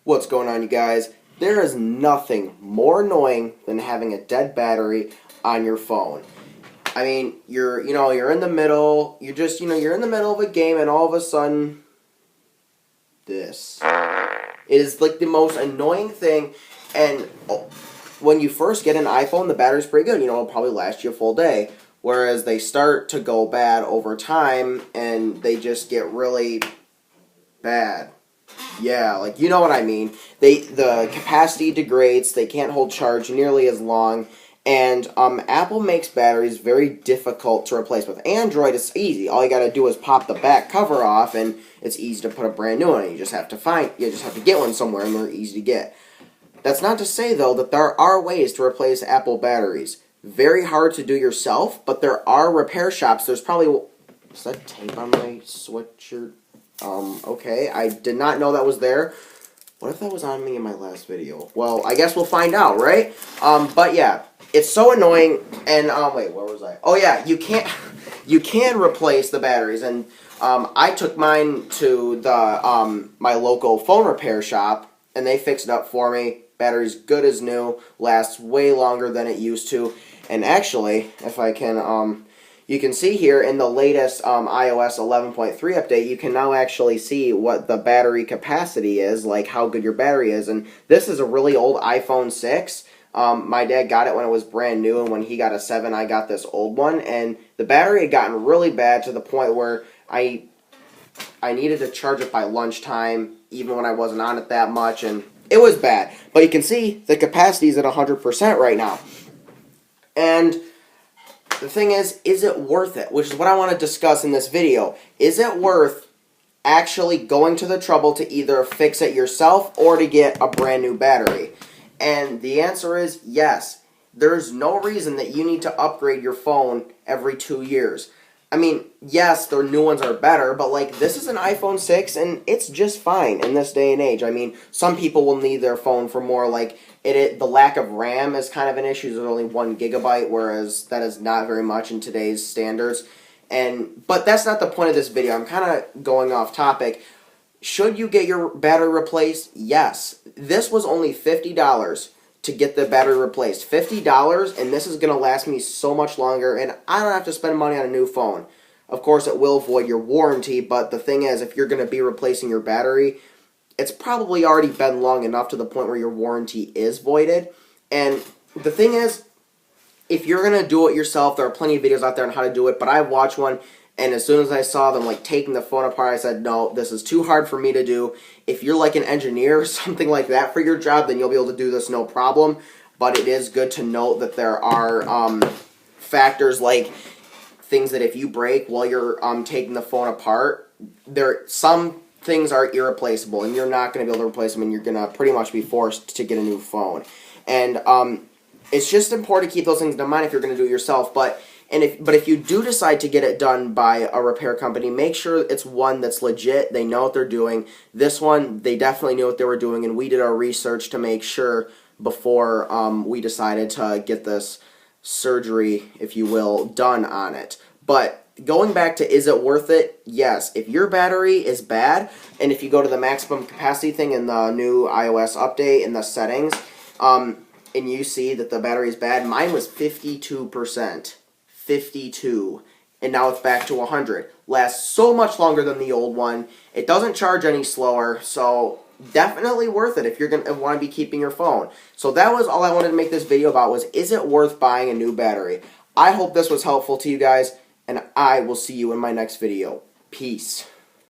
What's going on, you guys? There is nothing more annoying than having a dead battery on your phone. I mean, you're in the middle, you're in the middle of a game and all of a sudden, this. It is like the most annoying thing, and when you first get an iPhone, the battery's pretty good. It'll probably last you a full day. Whereas they start to go bad over time, and they just get really bad. Yeah, like, you know what I mean. The capacity degrades, they can't hold charge nearly as long, and Apple makes batteries very difficult to replace. With Android, it's easy. All you gotta do is pop the back cover off, and it's easy to put a brand new one. You just have to get one somewhere, and they're easy to get. That's not to say, though, that there are ways to replace Apple batteries. Very hard to do yourself, but there are repair shops. There's probably... Is that tape on my sweatshirt? Okay, I did not know that was there. What if that was on me in my last video? Well, I guess we'll find out, right? But yeah, it's so annoying, and, wait, where was I? Oh yeah, you can replace the batteries, and, I took mine to the, my local phone repair shop, and they fixed it up for me. Battery's good as new, lasts way longer than it used to, and actually, if I can, you can see here in the latest iOS 11.3 update, you can now actually see what the battery capacity is, like how good your battery is. And this is a really old iPhone 6. My dad got it when it was brand new, and when he got a 7, I got this old one. And the battery had gotten really bad to the point where I needed to charge it by lunchtime, even when I wasn't on it that much, and it was bad. But you can see the capacity is at 100% right now. And the thing is it worth it? Which is what I want to discuss in this video. Is it worth actually going to the trouble to either fix it yourself or to get a brand new battery? And the answer is yes. There's no reason that you need to upgrade your phone every 2 years. I mean, yes, the new ones are better, but like, this is an iPhone 6 and it's just fine in this day and age. I mean, some people will need their phone for more, like, the lack of RAM is kind of an issue. There's only 1 gigabyte, whereas that is not very much in today's standards. But that's not the point of this video. I'm kind of going off topic. Should you get your battery replaced? Yes. This was only $50 to get the battery replaced. $50, and this is going to last me so much longer, and I don't have to spend money on a new phone. Of course, it will void your warranty, but the thing is, if you're going to be replacing your battery, it's probably already been long enough to the point where your warranty is voided. And the thing is, if you're going to do it yourself, there are plenty of videos out there on how to do it, but I watched one, and as soon as I saw them like taking the phone apart, I said, no, this is too hard for me to do. If you're like an engineer or something like that for your job, then you'll be able to do this no problem. But it is good to note that there are factors like things that if you break while you're taking the phone apart, some things are irreplaceable, and you're not going to be able to replace them, and you're going to pretty much be forced to get a new phone. And it's just important to keep those things in mind if you're going to do it yourself. But if you do decide to get it done by a repair company, make sure it's one that's legit. They know what they're doing. This one, they definitely knew what they were doing, and we did our research to make sure before we decided to get this surgery, if you will, done on it. But going back to is it worth it? Yes. If your battery is bad, and if you go to the maximum capacity thing in the new iOS update in the settings, and you see that the battery is bad, mine was 52%. 52, and now it's back to 100. Lasts so much longer than the old one. It doesn't charge any slower, so definitely worth it if you're going to want to be keeping your phone. So that was all I wanted to make this video about, was is it worth buying a new battery? I hope this was helpful to you guys, and I will see you in my next video. Peace.